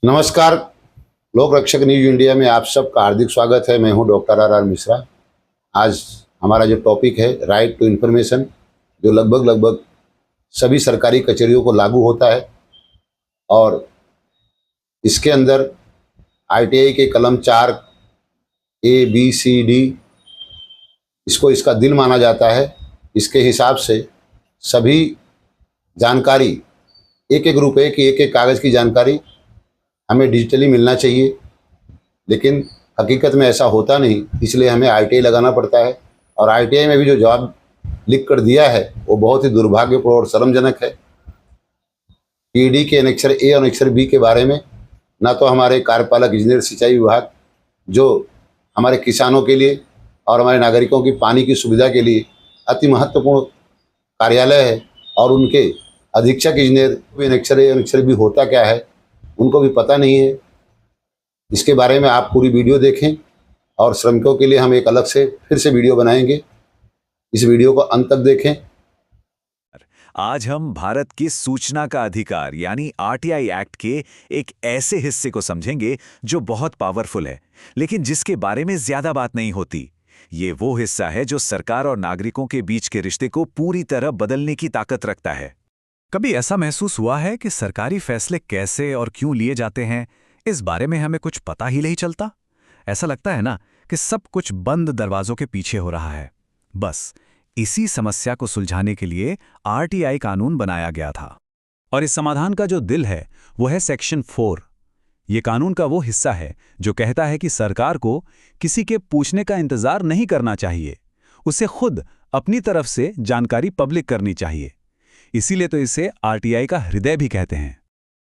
नमस्कार। लोक रक्षक न्यूज इंडिया में आप सबका हार्दिक स्वागत है। मैं हूं डॉक्टर आर मिश्रा। आज हमारा जो टॉपिक है राइट टू इन्फॉर्मेशन, जो लगभग सभी सरकारी कचहरियों को लागू होता है और इसके अंदर आईटीआई के कलम 4 ए बी सी डी इसको इसका दिल माना जाता है। इसके हिसाब से सभी जानकारी, एक एक रुपये की, एक एक कागज़ की जानकारी हमें डिजिटली मिलना चाहिए, लेकिन हकीकत में ऐसा होता नहीं। इसलिए हमें आईटीआई लगाना पड़ता है और आईटीआई में भी जो जवाब लिख कर दिया है वो बहुत ही दुर्भाग्यपूर्ण और शर्मजनक है। पीडी के अनेक्षर ए और अनेक्षर बी के बारे में ना तो हमारे कार्यपालक इंजीनियर सिंचाई विभाग, जो हमारे किसानों के लिए और हमारे नागरिकों की पानी की सुविधा के लिए अति महत्वपूर्ण कार्यालय है, और उनके अधीक्षक इंजीनियर भी अनेक्षर ए अनेक्षर बी होता क्या है उनको भी पता नहीं है। इसके बारे में आप पूरी वीडियो देखें और श्रमिकों के लिए हम एक अलग से फिर से वीडियो बनाएंगे। इस वीडियो को अंत तक देखें। आज हम भारत के सूचना का अधिकार यानी आरटीआई एक्ट के एक ऐसे हिस्से को समझेंगे जो बहुत पावरफुल है, लेकिन जिसके बारे में ज्यादा बात नहीं होती। ये वो हिस्सा है जो सरकार और नागरिकों के बीच के रिश्ते को पूरी तरह बदलने की ताकत रखता है। कभी ऐसा महसूस हुआ है कि सरकारी फैसले कैसे और क्यों लिए जाते हैं, इस बारे में हमें कुछ पता ही नहीं चलता? ऐसा लगता है ना कि सब कुछ बंद दरवाजों के पीछे हो रहा है। बस इसी समस्या को सुलझाने के लिए आरटीआई कानून बनाया गया था, और इस समाधान का जो दिल है वो है सेक्शन 4। ये कानून का वो हिस्सा है जो कहता है कि सरकार को किसी के पूछने का इंतजार नहीं करना चाहिए, उसे खुद अपनी तरफ से जानकारी पब्लिक करनी चाहिए। इसीलिए तो इसे आरटीआई का हृदय भी कहते हैं।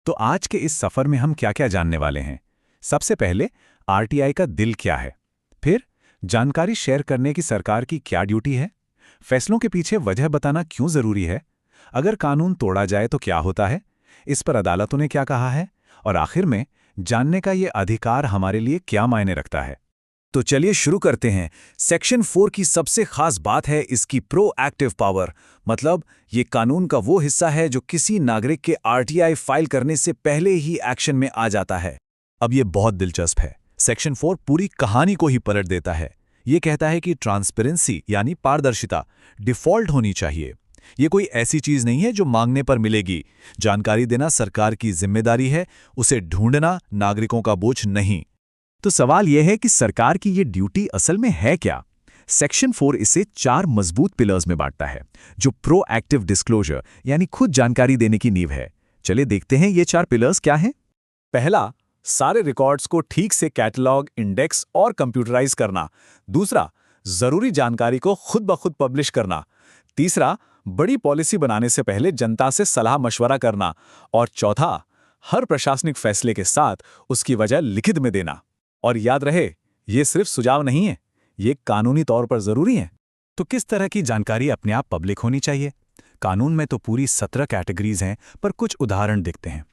तो आज के इस सफर में हम क्या क्या जानने वाले हैं? सबसे पहले आरटीआई का दिल क्या है, फिर जानकारी शेयर करने की सरकार की क्या ड्यूटी है, फैसलों के पीछे वजह बताना क्यों जरूरी है, अगर कानून तोड़ा जाए तो क्या होता है, इस पर अदालतों ने क्या कहा है, और आखिर में जानने का ये अधिकार हमारे लिए क्या मायने रखता है। तो चलिए शुरू करते हैं। सेक्शन 4 की सबसे खास बात है इसकी प्रोएक्टिव पावर, मतलब ये कानून का वो हिस्सा है जो किसी नागरिक के आरटीआई फाइल करने से पहले ही एक्शन में आ जाता है। अब ये बहुत दिलचस्प है। सेक्शन 4 पूरी कहानी को ही पलट देता है। ये कहता है कि ट्रांसपेरेंसी यानी पारदर्शिता डिफॉल्ट होनी चाहिए। ये कोई ऐसी चीज नहीं है जो मांगने पर मिलेगी। जानकारी देना सरकार की जिम्मेदारी है, उसे ढूंढना नागरिकों का बोझ नहीं। तो सवाल यह है कि सरकार की ये ड्यूटी असल में है क्या? सेक्शन 4 इसे 4 मजबूत पिलर्स में बांटता है, जो प्रोएक्टिव डिस्क्लोजर यानी खुद जानकारी देने की नींव है। चलिए देखते हैं ये 4 पिलर्स क्या हैं। पहला, सारे रिकॉर्ड्स को ठीक से कैटलॉग, इंडेक्स और कंप्यूटराइज करना। दूसरा, जरूरी जानकारी को खुद ब खुद पब्लिश करना। तीसरा, बड़ी पॉलिसी बनाने से पहले जनता से सलाह मशवरा करना। और चौथा, हर प्रशासनिक फैसले के साथ उसकी वजह लिखित में देना। और याद रहे, ये सिर्फ सुझाव नहीं है, ये कानूनी तौर पर जरूरी है। तो किस तरह की जानकारी अपने आप पब्लिक होनी चाहिए? कानून में तो पूरी 17 कैटेगरीज हैं, पर कुछ उदाहरण देखते हैं।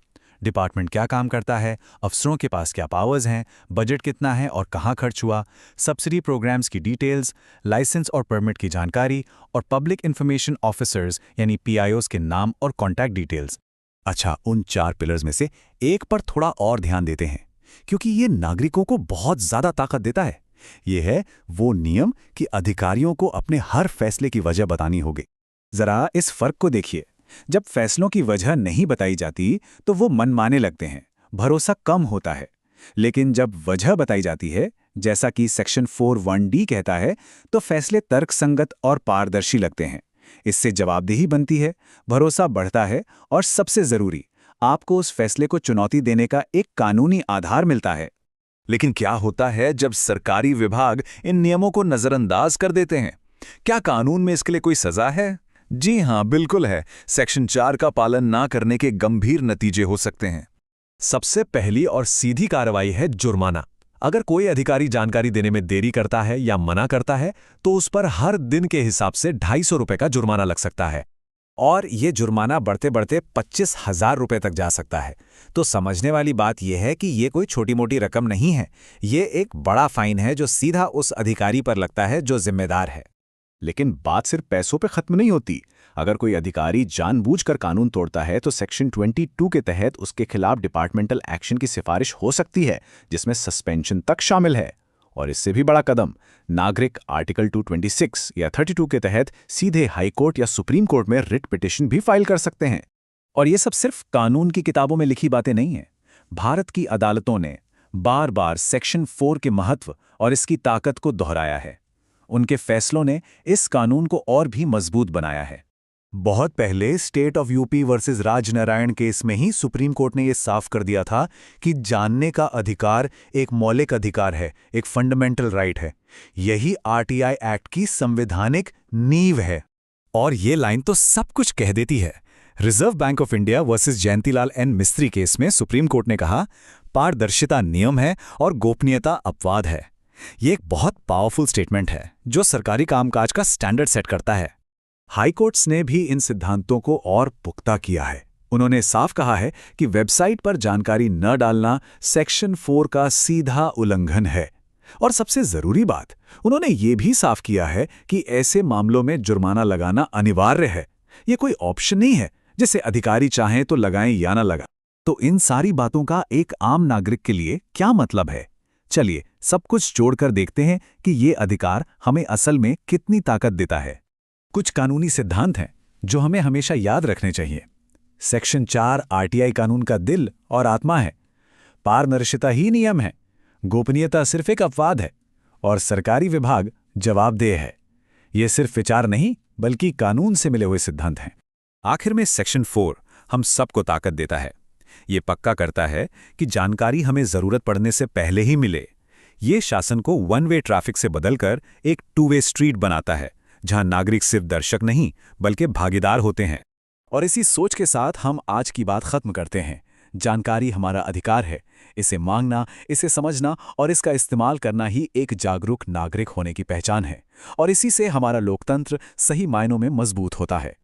डिपार्टमेंट क्या काम करता है, अफसरों के पास क्या पावर्स हैं, बजट कितना है और कहाँ खर्च हुआ, सब्सिडी प्रोग्राम्स की डिटेल्स, लाइसेंस और परमिट की जानकारी, और पब्लिक इंफॉर्मेशन ऑफिसर्स यानी पीआईओज के नाम और कॉन्टैक्ट डिटेल्स। अच्छा, उन 4 पिलर्स में से एक पर थोड़ा और ध्यान देते हैं, क्योंकि ये नागरिकों को बहुत ज्यादा ताकत देता है। ये है वो नियम कि अधिकारियों को अपने हर फैसले की वजह बतानी होगी। जरा इस फर्क को देखिए। जब फैसलों की वजह नहीं बताई जाती तो वो मनमाने लगते हैं, भरोसा कम होता है। लेकिन जब वजह बताई जाती है, जैसा कि सेक्शन 4(1)D कहता है, तो फैसले तर्कसंगत और पारदर्शी लगते हैं। इससे जवाबदेही बनती है, भरोसा बढ़ता है, और सबसे जरूरी, आपको उस फैसले को चुनौती देने का एक कानूनी आधार मिलता है। लेकिन क्या होता है जब सरकारी विभाग इन नियमों को नजरअंदाज कर देते हैं? क्या कानून में इसके लिए कोई सजा है? जी हां, बिल्कुल है। सेक्शन 4 का पालन ना करने के गंभीर नतीजे हो सकते हैं। सबसे पहली और सीधी कार्रवाई है जुर्माना। अगर कोई अधिकारी जानकारी देने में देरी करता है या मना करता है, तो उस पर हर दिन के हिसाब से 250 रुपए का जुर्माना लग सकता है, और ये जुर्माना बढ़ते बढ़ते 25,000 रुपए तक जा सकता है। तो समझने वाली बात यह है कि ये कोई छोटी मोटी रकम नहीं है, ये एक बड़ा फाइन है जो सीधा उस अधिकारी पर लगता है जो जिम्मेदार है। लेकिन बात सिर्फ पैसों पे खत्म नहीं होती। अगर कोई अधिकारी जानबूझकर कानून तोड़ता है तो सेक्शन 22 के तहत उसके खिलाफ डिपार्टमेंटल एक्शन की सिफारिश हो सकती है, जिसमें सस्पेंशन तक शामिल है। और इससे भी बड़ा कदम, नागरिक आर्टिकल 226 या 32 के तहत सीधे हाई कोर्ट या सुप्रीम कोर्ट में रिट पिटिशन भी फाइल कर सकते हैं। और ये सब सिर्फ कानून की किताबों में लिखी बातें नहीं हैं। भारत की अदालतों ने बार बार सेक्शन 4 के महत्व और इसकी ताकत को दोहराया है। उनके फैसलों ने इस कानून को और भी मजबूत बनाया है। बहुत पहले state of UP versus Rajnarayan case में ही सुप्रीम कोर्ट ने यह साफ कर दिया था कि जानने का अधिकार एक मौलिक अधिकार है, एक फंडामेंटल राइट है। यही आरटीआई एक्ट की संवैधानिक नींव है। और ये लाइन तो सब कुछ कह देती है। Reserve Bank of India versus Jayantilal N Mistry case में सुप्रीम कोर्ट ने कहा, पारदर्शिता नियम है और गोपनीयता अपवाद है। ये एक बहुत पावरफुल स्टेटमेंट है जो सरकारी कामकाज का स्टैंडर्ड सेट करता है। हाई कोर्ट्स ने भी इन सिद्धांतों को और पुख्ता किया है। उन्होंने साफ कहा है कि वेबसाइट पर जानकारी न डालना सेक्शन 4 का सीधा उल्लंघन है। और सबसे जरूरी बात, उन्होंने ये भी साफ किया है कि ऐसे मामलों में जुर्माना लगाना अनिवार्य है। ये कोई ऑप्शन नहीं है जिसे अधिकारी चाहें तो लगाएं या ना लगा। तो इन सारी बातों का एक आम नागरिक के लिए क्या मतलब है? चलिए सब कुछ जोड़कर देखते हैं कि ये अधिकार हमें असल में कितनी ताकत देता है। कुछ कानूनी सिद्धांत हैं जो हमें हमेशा याद रखने चाहिए। सेक्शन 4 आरटीआई कानून का दिल और आत्मा है। पारदर्शिता ही नियम है, गोपनीयता सिर्फ एक अपवाद है और सरकारी विभाग जवाबदेह है। ये सिर्फ विचार नहीं बल्कि कानून से मिले हुए सिद्धांत हैं। आखिर में सेक्शन 4 हम सबको ताकत देता है। ये पक्का करता है कि जानकारी हमें जरूरत पड़ने से पहले ही मिले। ये शासन को वन वे ट्रैफिक से बदलकर एक टू वे स्ट्रीट बनाता है, जहां नागरिक सिर्फ दर्शक नहीं बल्कि भागीदार होते हैं। और इसी सोच के साथ हम आज की बात खत्म करते हैं। जानकारी हमारा अधिकार है। इसे मांगना, इसे समझना और इसका इस्तेमाल करना ही एक जागरूक नागरिक होने की पहचान है। और इसी से हमारा लोकतंत्र सही मायनों में मजबूत होता है।